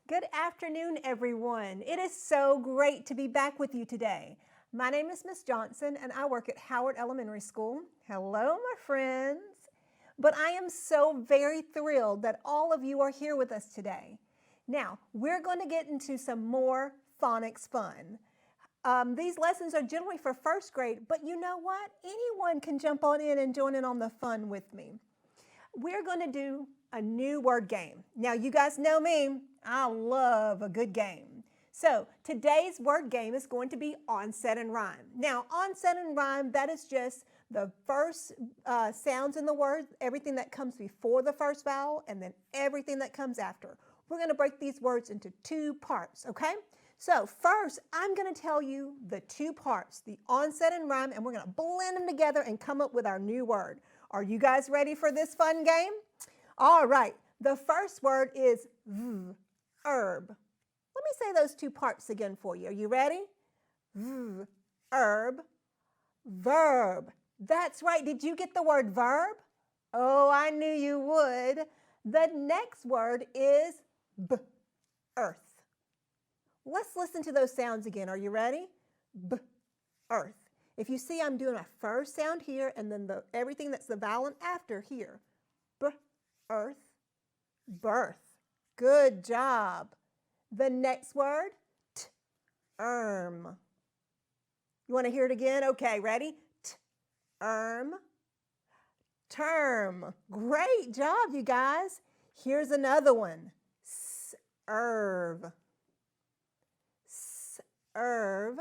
Good afternoon, everyone. It is so great to be back with you today. My name is Miss Johnson, and I work at Howard Elementary School. Hello, my friends. But I am so very thrilled that all of you are here with us today. Now, we're going to get into some more phonics fun. These lessons are generally for first grade, but you know what? Anyone can jump on in and join in on the fun with me. We're going to do a new word game. Now, you guys know me. I love a good game. So today's word game is going to be onset and rhyme. Now, onset and rhyme, that is just the first sounds in the word, everything that comes before the first vowel, and then everything that comes after. We're going to break these words into two parts, okay? So first, I'm going to tell you the two parts, the onset and rhyme, and we're going to blend them together and come up with our new word. Are you guys ready for this fun game? All right, the first word is herb. Let me say those two parts again for you. Are you ready? Herb, verb. That's right. Did you get the word verb? Oh, I knew you would. The next word is earth. Let's listen to those sounds again. Are you ready? Earth. If you see, I'm doing my first sound here and then everything that's the vowel after here. Earth, birth. Good job. The next word, erm. You want to hear it again? Okay, ready? Erm, term. Great job, you guys. Here's another one. Serve. Serve.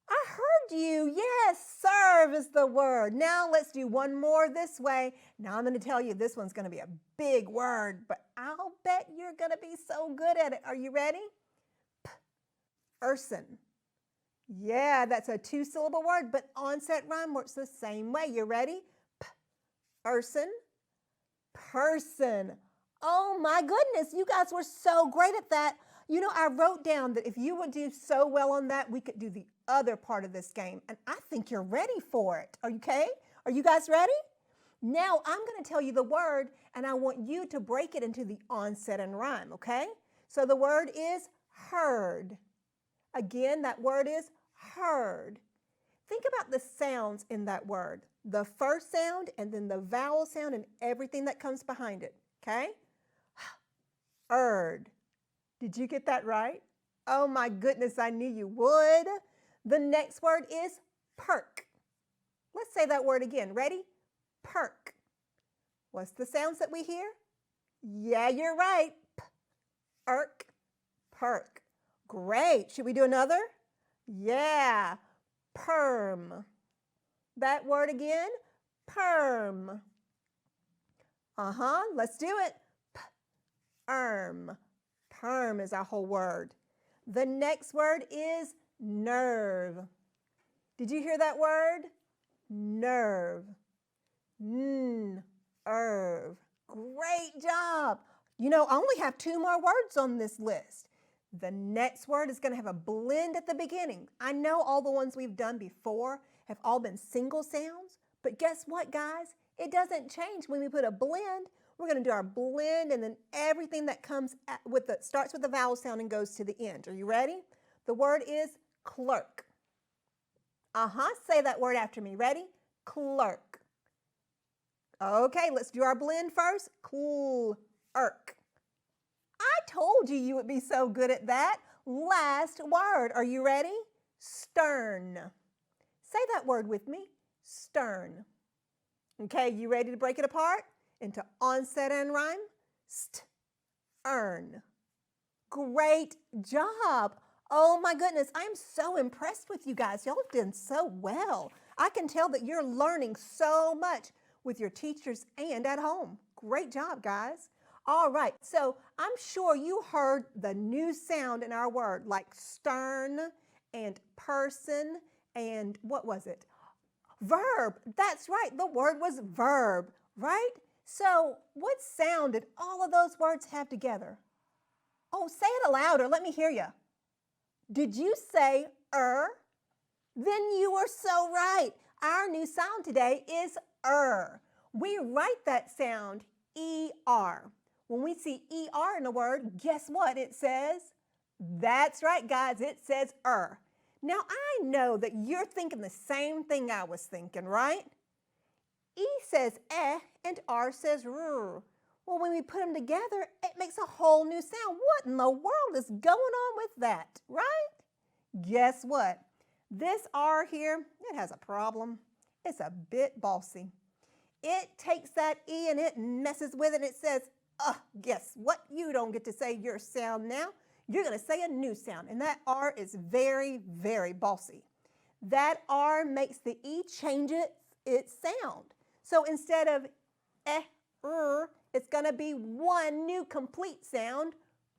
I heard you. Yes, serve is the word. Now let's do one more this way. Now I'm going to tell you this one's going to be a big word, but I'll bet you're going to be so good at it. Are you ready? Person. Yeah, that's a two-syllable word, but onset rhyme works the same way. You ready? Person. Person. Oh my goodness, you guys were so great at that. You know, I wrote down that if you would do so well on that, we could do the other part of this game. And I think you're ready for it. Are you okay? Are you guys ready? Now I'm going to tell you the word, and I want you to break it into the onset and rhyme, okay? So the word is heard. Again, that word is heard. Think about the sounds in that word. The first sound and then the vowel sound and everything that comes behind it, okay? Heard. Did you get that right? Oh my goodness, I knew you would. The next word is perk. Let's say that word again. Ready? Perk. What's the sounds that we hear? Yeah, you're right. Perk, perk. Great. Should we do another? Yeah. Perm. That word again? Perm. Let's do it. Perm. Perm is our whole word. The next word is nerve. Did you hear that word? Nerve. Nerve. Great job. You know, I only have two more words on this list. The next word is going to have a blend at the beginning. I know all the ones we've done before have all been single sounds, but guess what, guys? It doesn't change when we put a blend. We're going to do our blend and then everything that comes starts with the vowel sound and goes to the end. Are you ready? The word is clerk. Say that word after me. Ready? Clerk. Okay, let's do our blend first. Clerk. I told you would be so good at that. Last word. Are you ready? Stern. Say that word with me. Stern. Okay, you ready to break it apart into onset and rhyme? Earn. Great job. Oh my goodness, I'm so impressed with you guys. Y'all have done so well. I can tell that you're learning so much with your teachers and at home. Great job, guys. All right, so I'm sure you heard the new sound in our word, like stern and person and what was it? Verb. That's right, the word was verb, right? So what sound did all of those words have together? Oh, say it louder. Let me hear you. Did you say Then you were so right. Our new sound today is We write that sound ER. When we see ER in a word, guess what it says? That's right, guys, it says er. Now, I know that you're thinking the same thing I was thinking, right? E says eh and R says r. Well, when we put them together, it makes a whole new sound. What in the world is going on with that, right? Guess what? This R here, it has a problem. It's a bit bossy. It takes that E and it messes with it and it says, guess what? You don't get to say your sound now. You're going to say a new sound, and that R is very, very bossy. That R makes the E change its sound. So instead of it's going to be one new complete sound,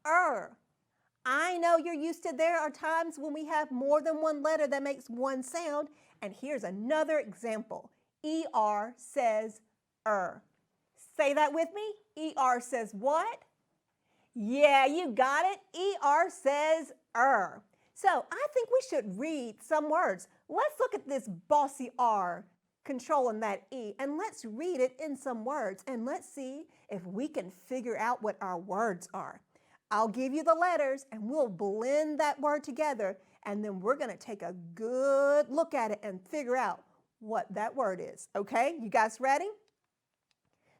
I know you're used to there are times when we have more than one letter that makes one sound, and here's another example. ER says Say that with me. ER says what? Yeah, you got it. ER says So I think we should read some words. Let's look at this bossy R controlling that E, and let's read it in some words, and let's see if we can figure out what our words are. I'll give you the letters, and we'll blend that word together, and then we're going to take a good look at it and figure out what that word is. Okay, you guys ready?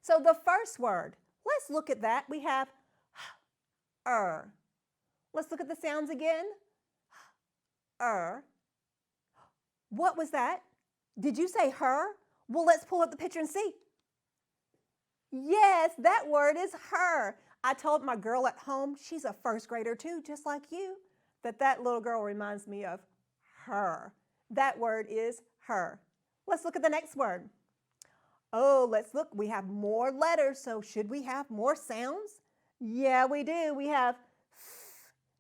So the first word, let's look at that. We have Let's look at the sounds again. What was that? Did you say her? Well, let's pull up the picture and see. Yes, that word is her. I told my girl at home, she's a first grader too, just like you, that little girl reminds me of her. That word is her. Let's look at the next word. Oh, let's look. We have more letters, so should we have more sounds? Yeah, we do. We have f.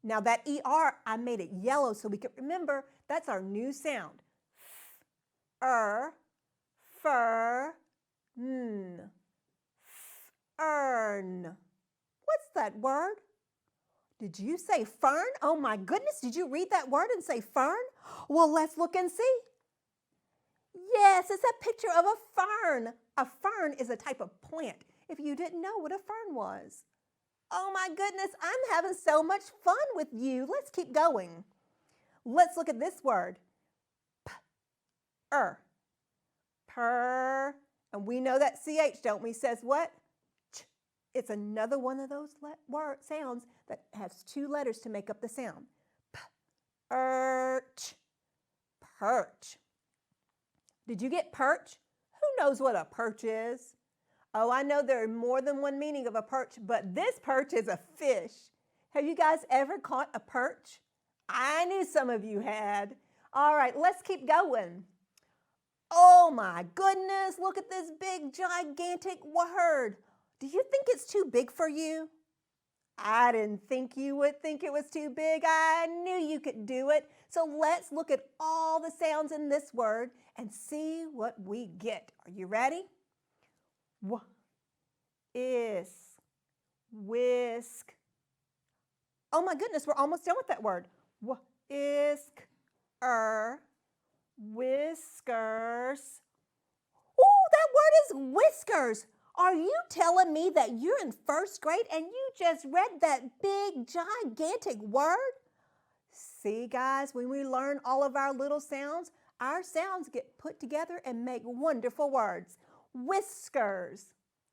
Now that ER, I made it yellow so we can remember that's our new sound. F, fur, n. Fern. What's that word? Did you say fern? Oh my goodness, did you read that word and say fern? Well, let's look and see. Yes, it's a picture of a fern. A fern is a type of plant, if you didn't know what a fern was. Oh my goodness, I'm having so much fun with you. Let's keep going. Let's look at this word. Per. And we know that CH, don't we? Says what? Ch. It's another one of those word sounds that has two letters to make up the sound. Perch. Perch. Did you get perch? Who knows what a perch is? Oh, I know there are more than one meaning of a perch, but this perch is a fish. Have you guys ever caught a perch? I knew some of you had. All right, let's keep going. Oh my goodness, look at this big, gigantic word. Do you think it's too big for you? I didn't think you would think it was too big. I knew you could do it. So let's look at all the sounds in this word and see what we get. Are you ready? Is, whisk. Oh my goodness, we're almost done with that word. Whisk, whiskers. Oh, that word is whiskers. Are you telling me that you're in first grade and you just read that big, gigantic word? See, guys, when we learn all of our little sounds, our sounds get put together and make wonderful words. Whiskers.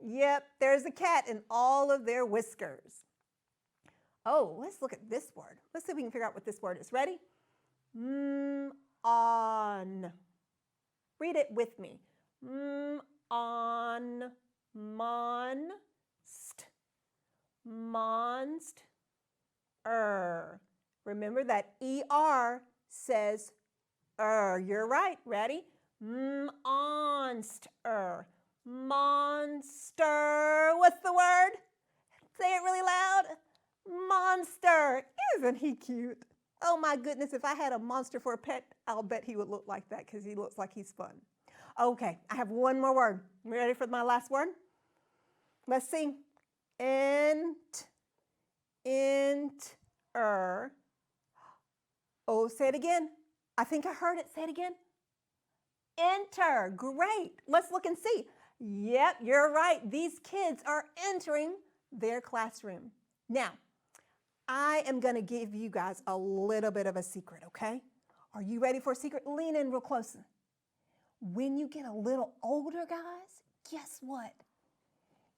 Yep, there's a cat in all of their whiskers. Oh, let's look at this word. Let's see if we can figure out what this word is. Ready? On. Read it with me. On. Monst. Monst. Remember that ER says You're right. Ready? Monster. Monster. What's the word? Say it really loud. Monster. Isn't he cute? Oh my goodness, if I had a monster for a pet, I'll bet he would look like that because he looks like he's fun. Okay, I have one more word. Ready for my last word? Let's see. Enter. Oh, say it again. I think I heard it. Say it again. Enter. Great. Let's look and see. Yep, you're right. These kids are entering their classroom. Now, I am going to give you guys a little bit of a secret, okay? Are you ready for a secret? Lean in real close. When you get a little older, guys, guess what?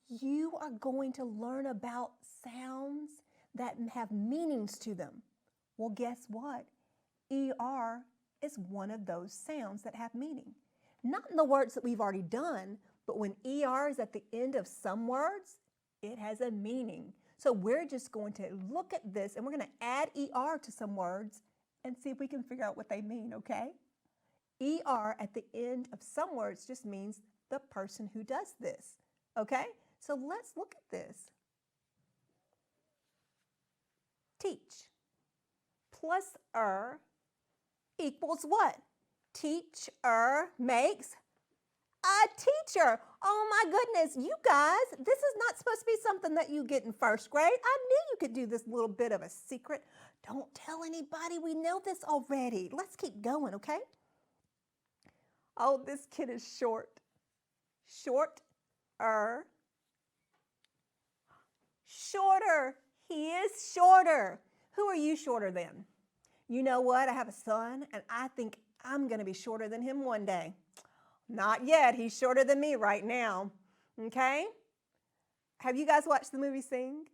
You are going to learn about sounds that have meanings to them. Well, guess what? ER is one of those sounds that have meaning. Not in the words that we've already done, but when ER is at the end of some words, it has a meaning. So we're just going to look at this and we're going to add ER to some words and see if we can figure out what they mean, okay? ER at the end of some words just means the person who does this, okay? So let's look at this. Teach plus equals what? Teacher makes a teacher. Oh my goodness, you guys, this is not supposed to be something that you get in first grade. I knew you could do this little bit of a secret. Don't tell anybody, we know this already. Let's keep going, okay? Oh, this kid is short. Shorter. Shorter. He is shorter. Who are you shorter than? You know what? I have a son, and I think I'm going to be shorter than him one day. Not yet. He's shorter than me right now. Okay? Have you guys watched the movie Sing?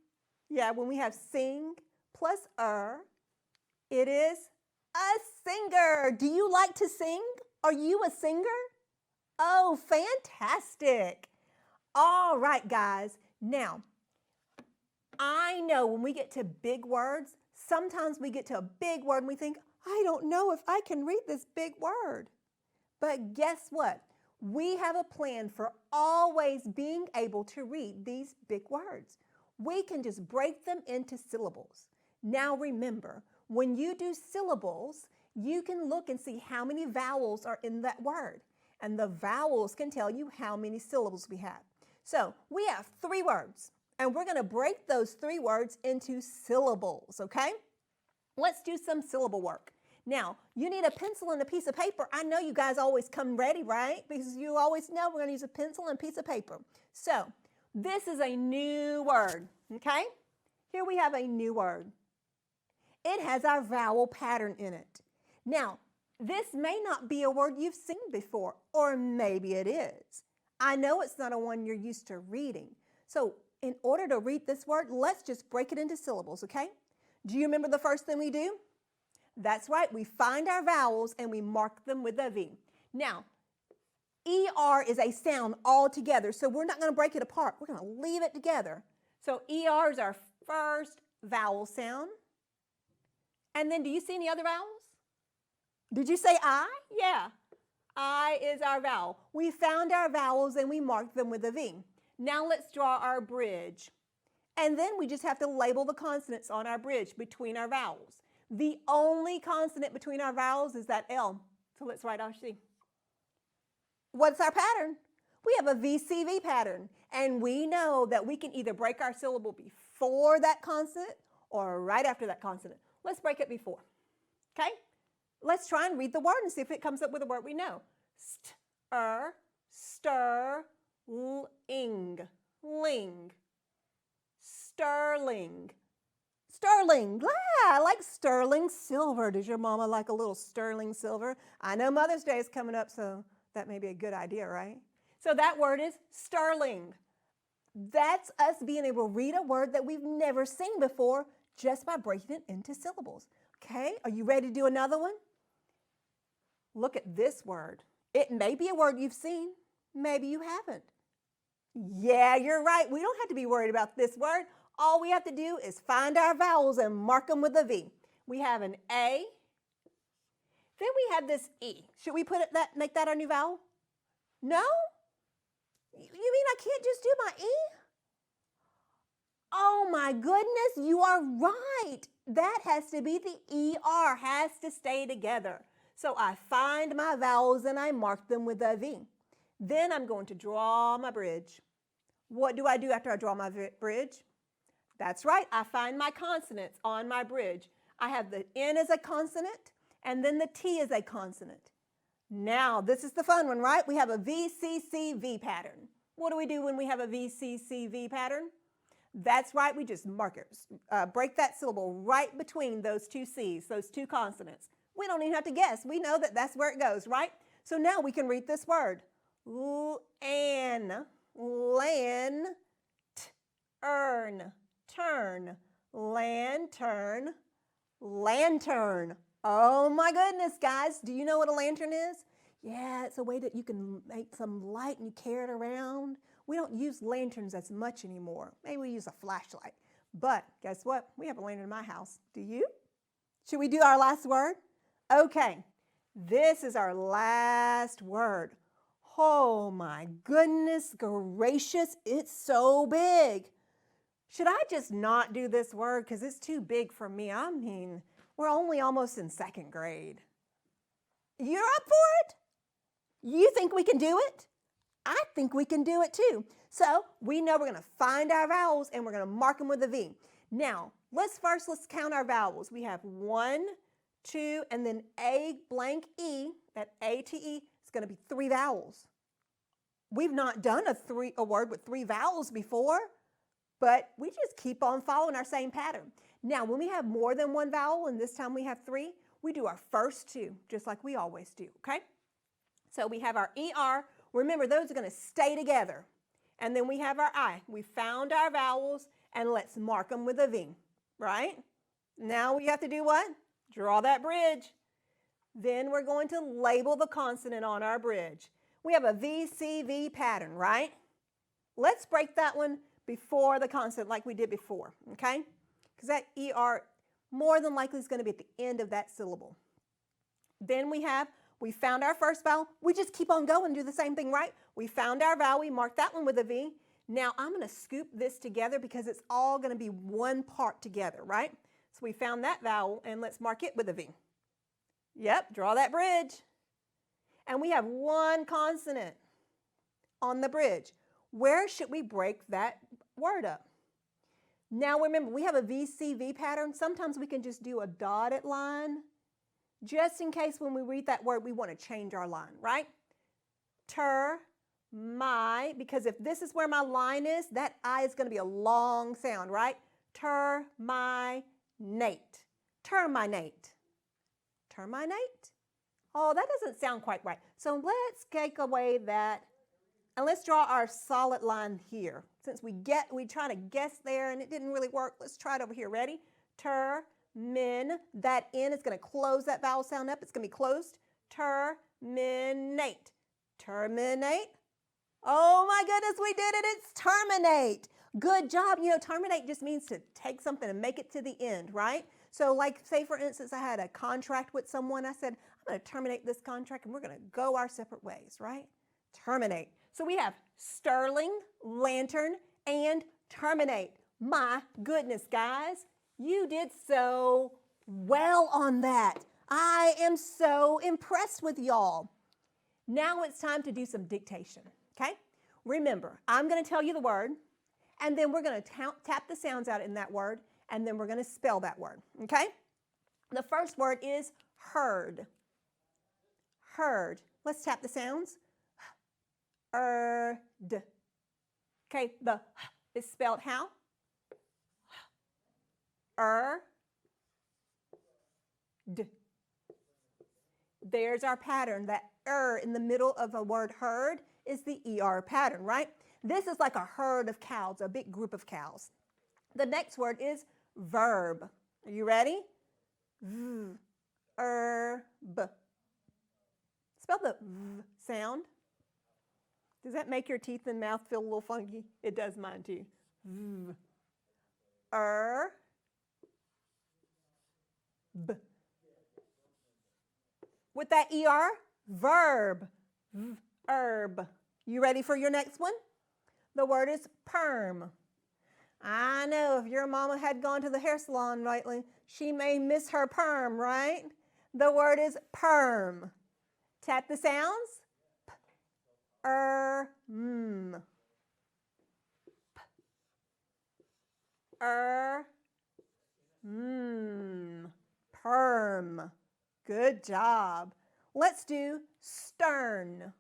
Yeah, when we have sing plus it is a singer. Do you like to sing? Are you a singer? Oh, fantastic. All right, guys. Now, I know when we get to big words, sometimes we get to a big word and we think, I don't know if I can read this big word. But guess what? We have a plan for always being able to read these big words. We can just break them into syllables. Now remember, when you do syllables, you can look and see how many vowels are in that word. And the vowels can tell you how many syllables we have. So we have 3 words, and we're going to break those 3 words into syllables, okay? Let's do some syllable work. Now, you need a pencil and a piece of paper. I know you guys always come ready, right? Because you always know we're going to use a pencil and a piece of paper. So, this is a new word, okay? Here we have a new word. It has our vowel pattern in it. Now, this may not be a word you've seen before, or maybe it is. I know it's not a one you're used to reading. So, in order to read this word, let's just break it into syllables, okay? Do you remember the first thing we do? That's right, we find our vowels and we mark them with a V. Now, ER is a sound altogether, so we're not going to break it apart. We're going to leave it together. So ER is our first vowel sound. And then do you see any other vowels? Did you say I? Yeah, I is our vowel. We found our vowels and we marked them with a V. Now let's draw our bridge. And then we just have to label the consonants on our bridge between our vowels. The only consonant between our vowels is that L. So let's write our C. What's our pattern? We have a VCV pattern. And we know that we can either break our syllable before that consonant or right after that consonant. Let's break it before. Okay? Let's try and read the word and see if it comes up with a word we know. Sterling. Ling. Sterling. Sterling. Yeah, I like sterling silver. Does your mama like a little sterling silver? I know Mother's Day is coming up, so that may be a good idea, right? So that word is sterling. That's us being able to read a word that we've never seen before just by breaking it into syllables. Okay, are you ready to do another one? Look at this word. It may be a word you've seen. Maybe you haven't. Yeah, you're right. We don't have to be worried about this word. All we have to do is find our vowels and mark them with a V. We have an A. Then we have this E. Should we make that our new vowel? No? You mean I can't just do my E? Oh my goodness, you are right. That has to be the ER, has to stay together. So I find my vowels and I mark them with a V. Then I'm going to draw my bridge. What do I do after I draw my bridge? That's right, I find my consonants on my bridge. I have the N as a consonant and then the T as a consonant. Now, this is the fun one, right? We have a VCCV pattern. What do we do when we have a VCCV pattern? That's right, we just mark it, break that syllable right between those two C's, those two consonants. We don't even have to guess. We know that that's where it goes, right? So now we can read this word. Lan, earn, turn, lantern, lantern. Oh my goodness, guys. Do you know what a lantern is? Yeah, it's a way that you can make some light and you carry it around. We don't use lanterns as much anymore. Maybe we use a flashlight. But guess what? We have a lantern in my house. Do you? Should we do our last word? Okay, this is our last word. Oh my goodness gracious, it's so big. Should I just not do this word because it's too big for me? I mean, we're only almost in second grade. You're up for it? You think we can do it? I think we can do it too. So we know we're going to find our vowels and we're going to mark them with a V. Now, let's count our vowels. We have 1, 2, and then A blank E, that A to E is going to be 3 vowels. We've not done a word with 3 vowels before, but we just keep on following our same pattern. Now, when we have more than 1 vowel, and this time we have 3, we do our first 2, just like we always do, okay? So we have our ER. Remember, those are going to stay together. And then we have our I. We found our vowels, and let's mark them with a V, right? Now we have to do what? Draw that bridge. Then we're going to label the consonant on our bridge. We have a VCV pattern, right? Let's break that one before the consonant like we did before, okay? Because that ER more than likely is going to be at the end of that syllable. Then we found our first vowel. We just keep on going and do the same thing, right? We found our vowel. We marked that one with a V. Now I'm going to scoop this together because it's all going to be one part together, right? So we found that vowel, and let's mark it with a V. Yep, draw that bridge. And we have 1 consonant on the bridge. Where should we break that word up? Now remember, we have a VCV pattern. Sometimes we can just do a dotted line, just in case when we read that word, we want to change our line, right? My, because if this is where my line is, that I is going to be a long sound, right? Terminate. Terminate. Terminate? Oh, that doesn't sound quite right. So let's take away that, and let's draw our solid line here. Since we try to guess there and it didn't really work, let's try it over here. Ready? Termin. That N is going to close that vowel sound up. It's going to be closed. Terminate. Terminate. Oh my goodness, we did it. It's terminate. Good job. You know, terminate just means to take something and make it to the end, right? So like, say for instance, I had a contract with someone. I said, I'm going to terminate this contract and we're going to go our separate ways, right? Terminate. So we have sterling, lantern, and terminate. My goodness, guys, you did so well on that. I am so impressed with y'all. Now it's time to do some dictation, okay? Remember, I'm going to tell you the word, and then we're going to tap the sounds out in that word, and then we're going to spell that word, okay? The first word is heard. Heard. Let's tap the sounds. D. Okay, the is spelled how? D. There's our pattern. That in the middle of a word heard is the ER pattern, right? This is like a herd of cows, a big group of cows. The next word is verb. Are you ready? B. Spell the V sound. Does that make your teeth and mouth feel a little funky? It does mine too. V. B. With that ER, verb. Verb. You ready for your next one? The word is perm. I know if your mama had gone to the hair salon lately, she may miss her perm, right? The word is perm. Tap the sounds. M. Perm. Good job. Let's do stern.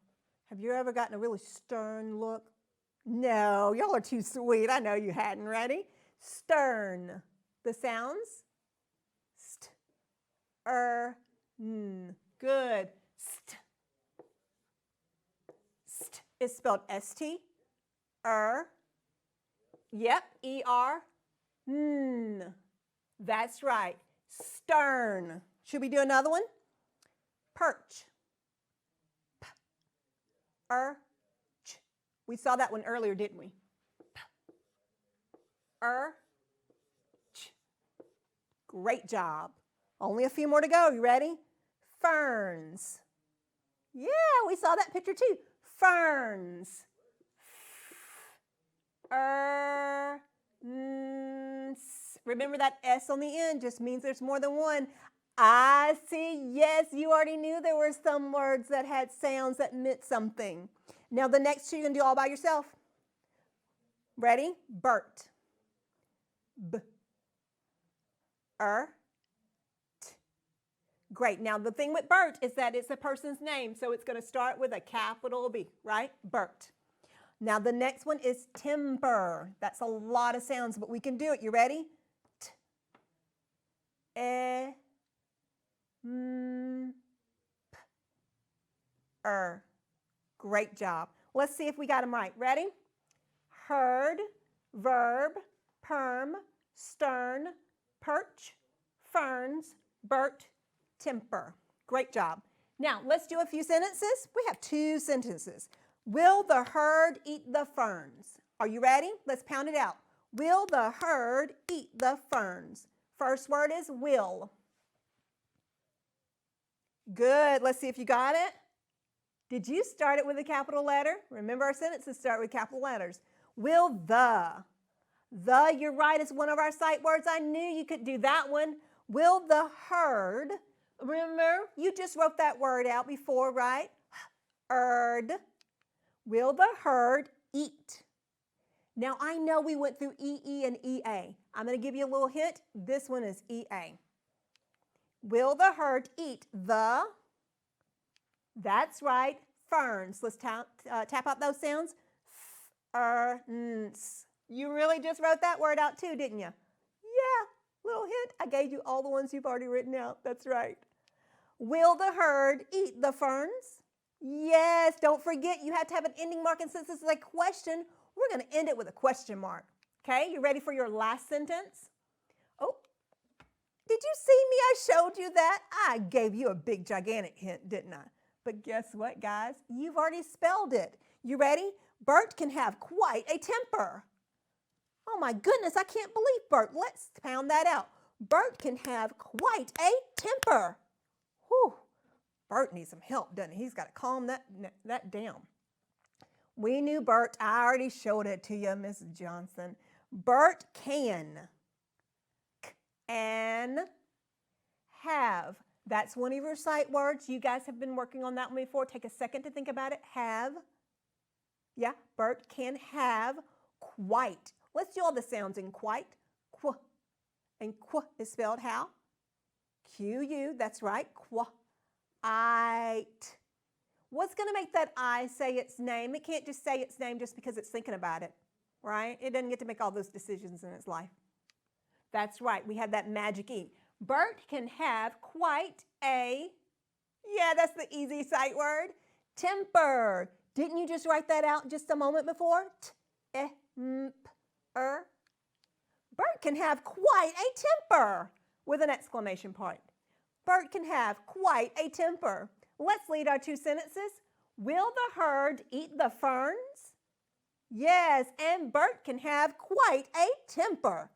Have you ever gotten a really stern look? No, y'all are too sweet. I know you hadn't. Ready? Stern. The sounds? St, n. Good. St. St is spelled S-T. Yep, E-R. N. That's right. Stern. Should we do another one? Perch. P, ch. We saw that one earlier, didn't we? P, ch. Great job. Only a few more to go. You ready? Ferns. Yeah, we saw that picture too. Ferns. Remember that S on the end just means there's more than one. I see. Yes, you already knew there were some words that had sounds that meant something. Now the next two you're going to do all by yourself. Ready? Bert. B. T. Great. Now the thing with Bert is that it's a person's name, so it's going to start with a capital B, right? Bert. Now the next one is timber. That's a lot of sounds, but we can do it. You ready? T, e, m, p, Great job. Let's see if we got them right. Ready? Herd, verb, perm, stern, perch, ferns, Bert, temper. Great job. Now let's do a few sentences. We have 2 sentences. Will the herd eat the ferns? Are you ready? Let's pound it out. Will the herd eat the ferns? First word is will. Good. Let's see if you got it. Did you start it with a capital letter? Remember our sentences start with capital letters. Will the. The, you're right, is one of our sight words. I knew you could do that one. Will the herd. Remember, you just wrote that word out before, right? Herd. Will the herd eat? Now, I know we went through EE and EA. I'm going to give you a little hint. This one is EA. Will the herd eat the, that's right, ferns. Let's tap out those sounds. Ferns. You really just wrote that word out too, didn't you? Yeah, little hint. I gave you all the ones you've already written out. That's right. Will the herd eat the ferns? Yes, don't forget you have to have an ending mark, and since this is a question, we're going to end it with a question mark. Okay, you ready for your last sentence? Oh, did you see me? I showed you that. I gave you a big, gigantic hint, didn't I? But guess what, guys? You've already spelled it. You ready? Bert can have quite a temper. Oh my goodness, I can't believe Bert. Let's pound that out. Bert can have quite a temper. Whew. Bert needs some help, doesn't he? He's got to calm that down. We knew Bert. I already showed it to you, Mrs. Johnson. Bert can have. That's one of your sight words. You guys have been working on that one before. Take a second to think about it. Have. Yeah, Bert can have quite. Let's do all the sounds in quite. Qu. And qu is spelled how? Q-U. That's right. Qu. It. What's going to make that I say its name? It can't just say its name just because it's thinking about it, right? It doesn't get to make all those decisions in its life. That's right. We have that magic E. Bert can have quite a, yeah, that's the easy sight word, temper. Didn't you just write that out just a moment before? T-E-M-P-E-R. Bert can have quite a temper with an exclamation point. Bert can have quite a temper. Let's lead our 2 sentences. Will the herd eat the ferns? Yes, and Bert can have quite a temper.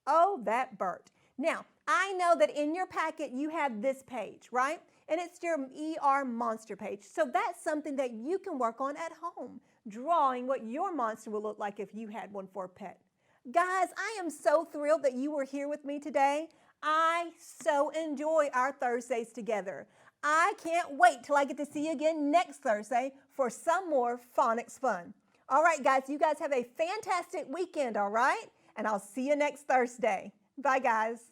Oh, that Bert. Now, I know that in your packet you have this page, right? And it's your ER monster page. So that's something that you can work on at home, drawing what your monster will look like if you had one for a pet. Guys, I am so thrilled that you were here with me today. I so enjoy our Thursdays together. I can't wait till I get to see you again next Thursday for some more phonics fun. All right, guys, you guys have a fantastic weekend, all right? And I'll see you next Thursday. Bye, guys.